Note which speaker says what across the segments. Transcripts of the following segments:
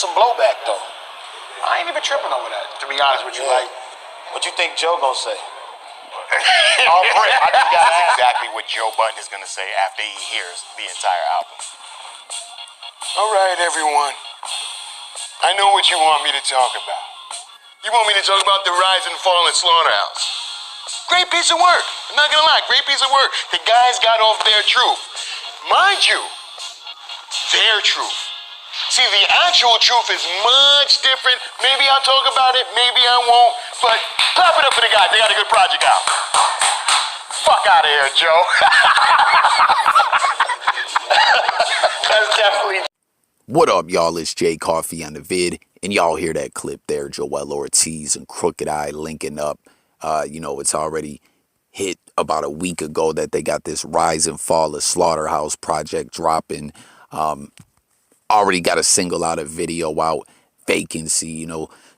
Speaker 1: some blowback, though. I ain't even tripping over that, to be honest with you. Like,
Speaker 2: what you think Joe gonna say?
Speaker 1: That's exactly what Joe Budden is gonna say after he hears the entire album.
Speaker 3: All right, everyone. I know what you want me to talk about. You want me to talk about the rise and fall in Slaughterhouse. Great piece of work. I'm not gonna lie, great piece of work. The guys got off their truth. Mind you, their truth. See, the actual truth is much different. Maybe I'll talk about it, maybe I won't. But clap it up for the guys. They got a good project out. Fuck out of here, Joe. That's definitely...
Speaker 4: What up, y'all? It's Jay Coffee on the vid, and y'all hear that clip there, Joel Ortiz and Crooked I linking up. It's already hit about a week ago that they got this Rise and Fall of Slaughterhouse project dropping. Already got a single out, a video out, Vacancy.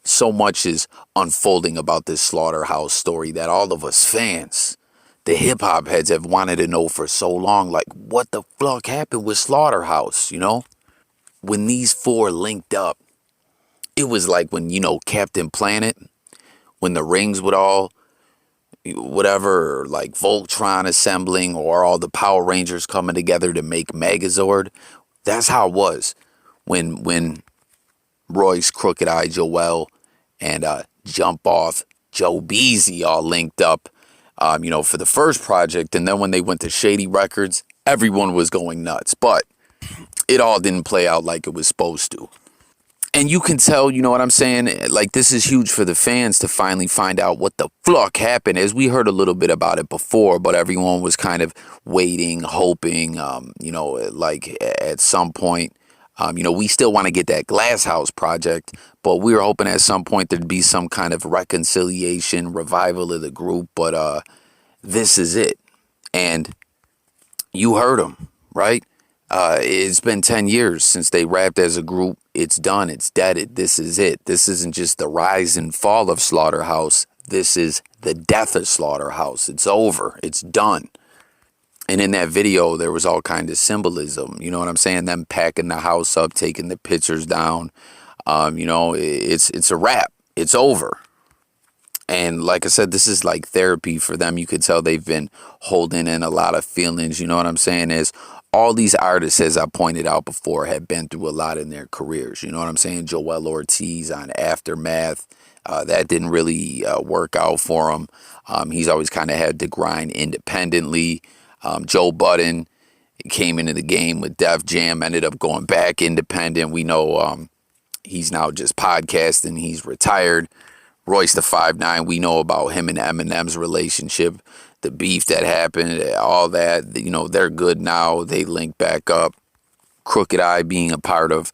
Speaker 4: So much is unfolding about this Slaughterhouse story that all of us fans, the hip-hop heads, have wanted to know for so long. Like, what the fuck happened with Slaughterhouse, When these four linked up, it was like when, Captain Planet, when the rings would all, whatever, or like Voltron assembling, or all the Power Rangers coming together to make Megazord. That's how it was when Royce, Crooked I, Joel, and Jump Off, Joe Beezy all linked up, for the first project. And then when they went to Shady Records, everyone was going nuts. But it all didn't play out like it was supposed to. And you can tell, you know what I'm saying? Like, this is huge for the fans to finally find out what the fuck happened. As we heard a little bit about it before, but everyone was kind of waiting, hoping, like at some point, we still want to get that Glass House project, but we were hoping at some point there'd be some kind of reconciliation, revival of the group. But this is it. And you heard them, right? It's been 10 years since they rapped as a group. It's done. It's deaded. This is it. This isn't just the rise and fall of Slaughterhouse. This is the death of Slaughterhouse. It's over. It's done. And in that video, there was all kind of symbolism. You know what I'm saying? Them packing the house up, taking the pictures down. It's a wrap. It's over. And like I said, this is like therapy for them. You could tell they've been holding in a lot of feelings. You know what I'm saying? Is all these artists, as I pointed out before, have been through a lot in their careers. You know what I'm saying? Joel Ortiz on Aftermath. That didn't really work out for him. He's always kind of had to grind independently. Joe Budden came into the game with Def Jam, ended up going back independent. We know he's now just podcasting. He's retired. Royce the 5'9", we know about him and Eminem's relationship, the beef that happened, all that. They're good now. They link back up. Crooked I being a part of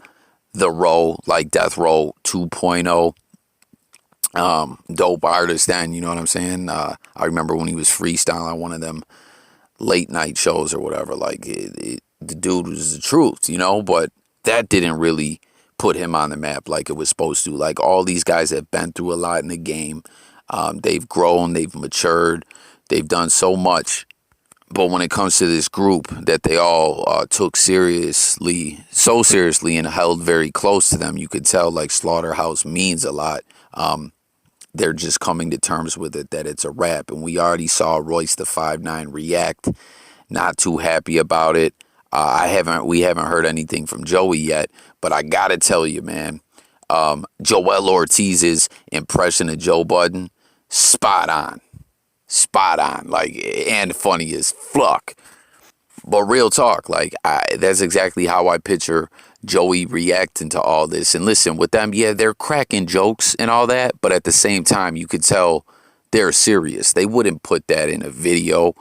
Speaker 4: the Row, like Death Row 2.0. Dope artist then, you know what I'm saying? I remember when he was freestyling on one of them late night shows or whatever. Like, the dude was the truth, but that didn't really put him on the map like it was supposed to. Like, all these guys have been through a lot in the game. They've grown, they've matured, they've done so much. But when it comes to this group that they all took seriously, so seriously, and held very close to them, you could tell like Slaughterhouse means a lot. They're just coming to terms with it, that it's a wrap. And we already saw Royce the 5'9" react, not too happy about it. We haven't heard anything from Joey yet, but I gotta tell you, man, Joel Ortiz's impression of Joe Budden, spot on, like, and funny as fuck. But real talk, like, that's exactly how I picture Joey reacting to all this. And listen, with them, yeah, they're cracking jokes and all that, but at the same time, you could tell they're serious. They wouldn't put that in a video.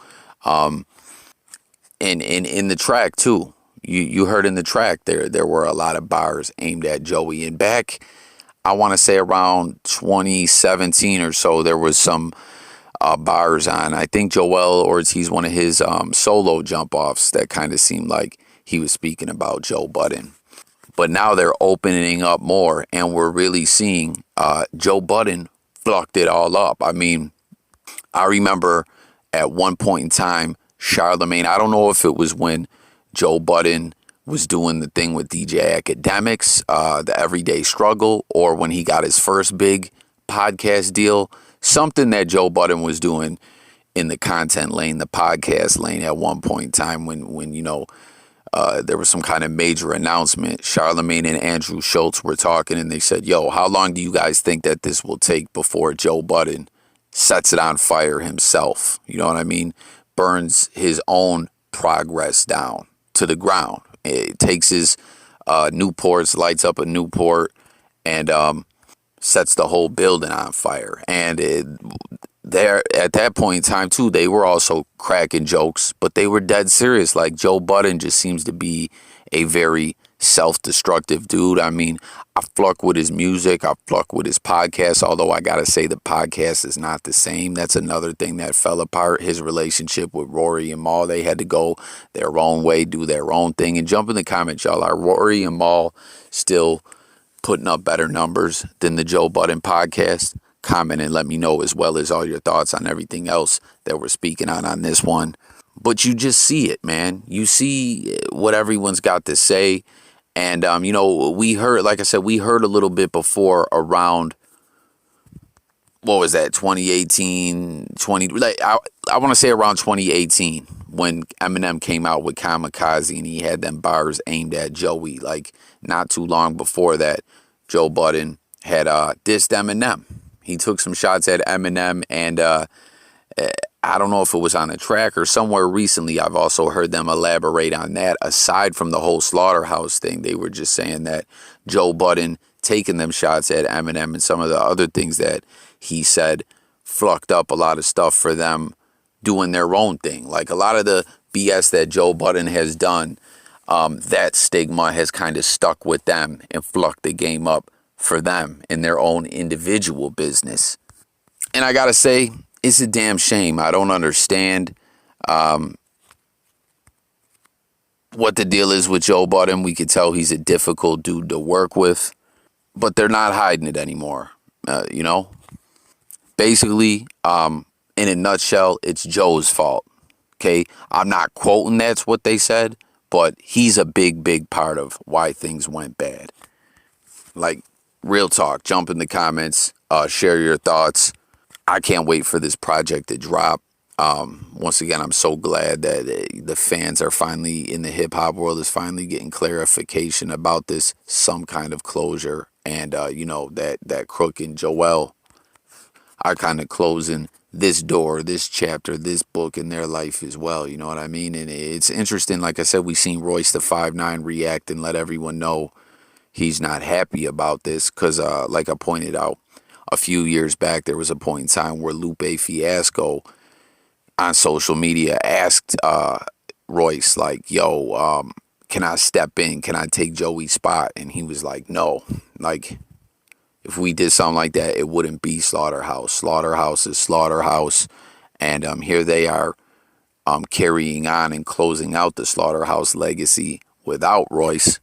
Speaker 4: And in the track too, you heard in the track there were a lot of bars aimed at Joey. And back, I want to say around 2017 or so, there was some bars on, I think, Joel Ortiz, one of his solo jump offs, that kind of seemed like he was speaking about Joe Budden. But now they're opening up more, and we're really seeing Joe Budden fucked it all up. I mean, I remember at one point in time, Charlemagne, I don't know if it was when Joe Budden was doing the thing with DJ Academics, the Everyday Struggle, or when he got his first big podcast deal, something that Joe Budden was doing in the content lane, the podcast lane at one point in time when there was some kind of major announcement. Charlemagne and Andrew Schultz were talking and they said, yo, how long do you guys think that this will take before Joe Budden sets it on fire himself? You know what I mean? Burns his own progress down to the ground. It takes his Newports, lights up a Newport, and sets the whole building on fire. And there at that point in time too, they were also cracking jokes, but they were dead serious. Like, Joe Budden just seems to be a very self-destructive dude. I mean, I fuck with his music, I fuck with his podcast, although I gotta say the podcast is not the same. That's another thing that fell apart. His relationship with Rory and Mal, they had to go their own way, do their own thing. And jump in the comments, y'all. Are Rory and Mal still putting up better numbers than the Joe Budden podcast? Comment and let me know, as well as all your thoughts on everything else that we're speaking on this one. But you just see it, man. You see what everyone's got to say. And, we heard, like I said, we heard a little bit before around, what was that, 2018, I want to say around 2018 when Eminem came out with Kamikaze and he had them bars aimed at Joey. Like, not too long before that, Joe Budden had dissed Eminem. He took some shots at Eminem, and I don't know if it was on a track or somewhere recently. I've also heard them elaborate on that. Aside from the whole Slaughterhouse thing, they were just saying that Joe Budden taking them shots at Eminem and some of the other things that he said fucked up a lot of stuff for them doing their own thing. Like, a lot of the BS that Joe Budden has done, that stigma has kind of stuck with them and fucked the game up for them in their own individual business. And I gotta say, it's a damn shame. I don't understand what the deal is with Joe Budden. We could tell he's a difficult dude to work with, but they're not hiding it anymore. Basically, in a nutshell, it's Joe's fault. Okay, I'm not quoting that's what they said, but he's a big part of why things went bad. Like, real talk. Jump in the comments, share your thoughts. I can't wait for this project to drop. Once again, I'm so glad that the fans are finally, in the hip-hop world, is finally getting clarification about this, some kind of closure. And, that Crook and Joel are kind of closing this door, this chapter, this book in their life as well. You know what I mean? And it's interesting. Like I said, we seen Royce the 5'9" react and let everyone know he's not happy about this because, like I pointed out, a few years back, there was a point in time where Lupe Fiasco on social media asked Royce, like, yo, can I step in? Can I take Joey's spot? And he was like, no. Like, if we did something like that, it wouldn't be Slaughterhouse. Slaughterhouse is Slaughterhouse. And here they are carrying on and closing out the Slaughterhouse legacy without Royce.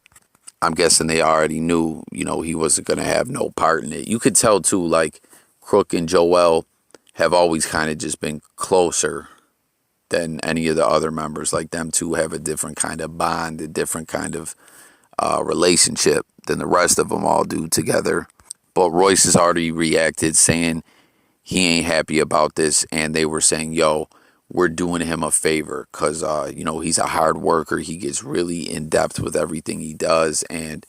Speaker 4: I'm guessing they already knew, he wasn't going to have no part in it. You could tell, too, like, Crook and Joel have always kind of just been closer than any of the other members. Like, them two have a different kind of bond, a different kind of relationship than the rest of them all do together. But Royce has already reacted saying he ain't happy about this. And they were saying, yo, we're doing him a favor because, he's a hard worker. He gets really in depth with everything he does. And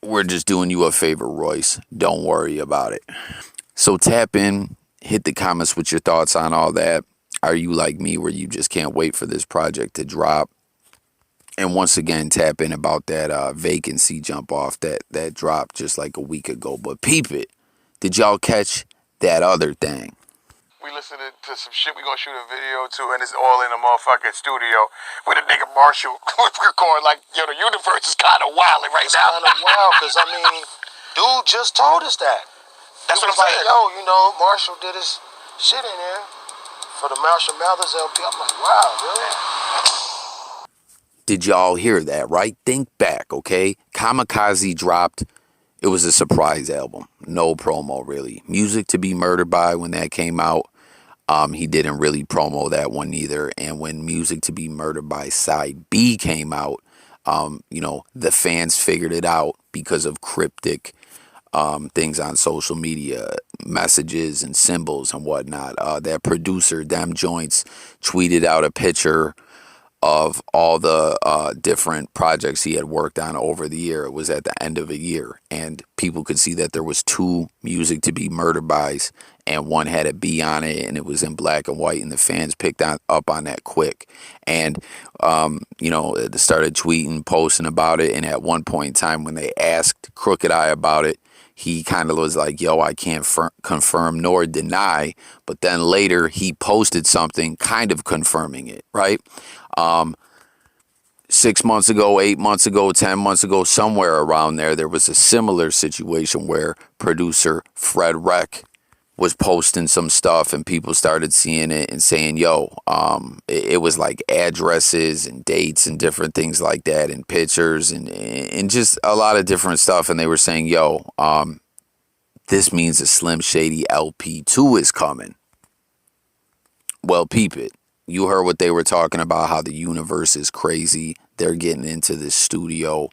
Speaker 4: we're just doing you a favor, Royce. Don't worry about it. So tap in, hit the comments with your thoughts on all that. Are you like me where you just can't wait for this project to drop? And once again, tap in about that vacancy jump off that dropped just like a week ago. But peep it. Did y'all catch that other thing?
Speaker 3: We listening to some shit we gonna shoot a video to, and it's all in a motherfucking studio with a nigga Marshall record like, yo, the universe is kind of wild right
Speaker 2: It's
Speaker 3: now.
Speaker 2: kind of wild, because, dude just told us that.
Speaker 3: That's
Speaker 2: He
Speaker 3: what
Speaker 2: was
Speaker 3: I'm
Speaker 2: like,
Speaker 3: saying.
Speaker 2: yo, Marshall did his shit in there for the Marshall Mathers LP. I'm like, wow, really?
Speaker 4: Did y'all hear that, right? Think back, okay? Kamikaze dropped. It was a surprise album. No promo, really. Music to Be Murdered By when that came out. He didn't really promo that one either. And when Music to Be Murdered by Side B came out, the fans figured it out because of cryptic things on social media, messages and symbols and whatnot. That producer, Them Joints, tweeted out a picture of all the different projects he had worked on over the year. It was at the end of a year, and people could see that there was 2 Music to Be Murdered bys, and one had a B on it, and it was in black and white, and the fans picked up on that quick. And, they started tweeting, posting about it, and at one point in time when they asked Crooked I about it, he kind of was like, yo, I can't confirm nor deny. But then later he posted something kind of confirming it, right? 6 months ago, 8 months ago, 10 months ago, somewhere around there was a similar situation where producer Fred Reck was posting some stuff and people started seeing it and saying, yo, it was like addresses and dates and different things like that and pictures and just a lot of different stuff. And they were saying, yo, this means a Slim Shady LP2 is coming. Well, peep it. You heard what they were talking about, how the universe is crazy. They're getting into this studio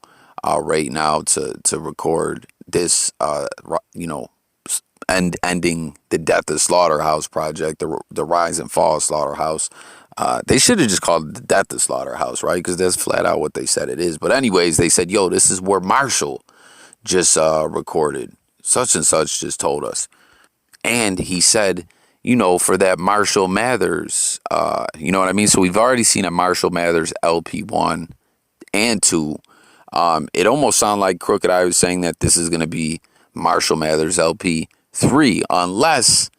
Speaker 4: right now to record this, ending the Death of Slaughterhouse project, the Rise and Fall of Slaughterhouse. They should have just called it the Death of Slaughterhouse, right? Because that's flat out what they said it is. But anyways, they said, yo, this is where Marshall just recorded. Such and such just told us. And he said, for that Marshall Mathers, you know what I mean? So we've already seen a Marshall Mathers LP 1 and 2. It almost sounded like Crooked I was saying that this is going to be Marshall Mathers LP 3, unless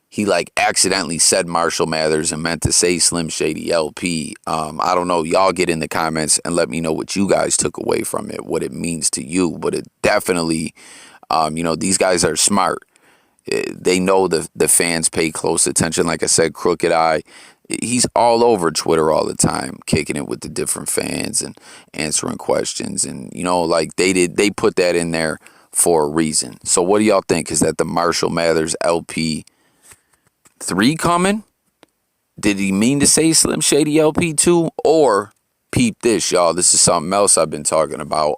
Speaker 4: he accidentally said Marshall Mathers and meant to say Slim Shady LP. I don't know. Y'all get in the comments and let me know what you guys took away from it, what it means to you. But it definitely, these guys are smart. They know the fans pay close attention. Like I said, Crooked I, he's all over Twitter all the time, kicking it with the different fans and answering questions. And, they put that in there for a reason. So what do y'all think? Is that the Marshall Mathers LP 3 coming? Did he mean to say Slim Shady LP 2? Or, peep this, y'all, this is something else I've been talking about.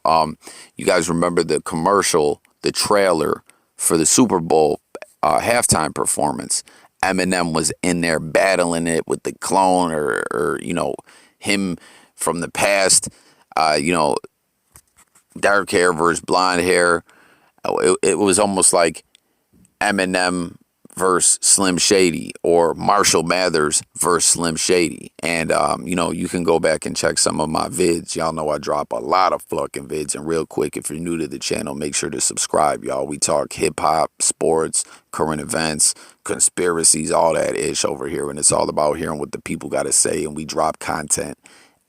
Speaker 4: You guys remember the commercial, the trailer for the Super Bowl halftime performance? Eminem was in there battling it with the clone or him from the past, dark hair versus blonde hair. It was almost like Eminem versus Slim Shady, or Marshall Mathers versus Slim Shady. And, you can go back and check some of my vids. Y'all know I drop a lot of fucking vids. And real quick, if you're new to the channel, make sure to subscribe, y'all. We talk hip-hop, sports, current events, conspiracies, all that ish over here. And it's all about hearing what the people got to say. And we drop content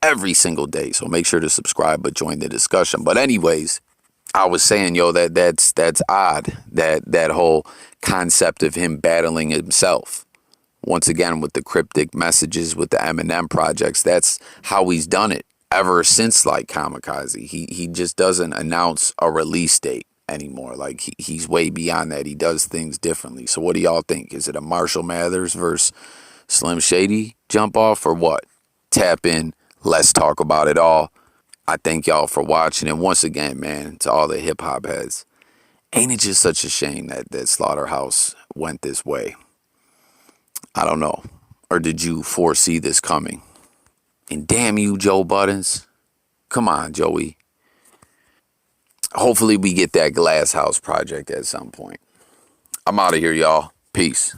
Speaker 4: every single day. So make sure to subscribe, but join the discussion. But anyways, I was saying, yo, that's odd, that whole concept of him battling himself. Once again, with the cryptic messages, with the Eminem projects, that's how he's done it ever since, Kamikaze. He just doesn't announce a release date anymore. He's way beyond that. He does things differently. So what do y'all think? Is it a Marshall Mathers versus Slim Shady jump off, or what? Tap in. Let's talk about it all. I thank y'all for watching. And once again, man, to all the hip-hop heads, ain't it just such a shame that Slaughterhouse went this way? I don't know. Or did you foresee this coming? And damn you, Joe Buddens. Come on, Joey. Hopefully we get that Glass House project at some point. I'm out of here, y'all. Peace.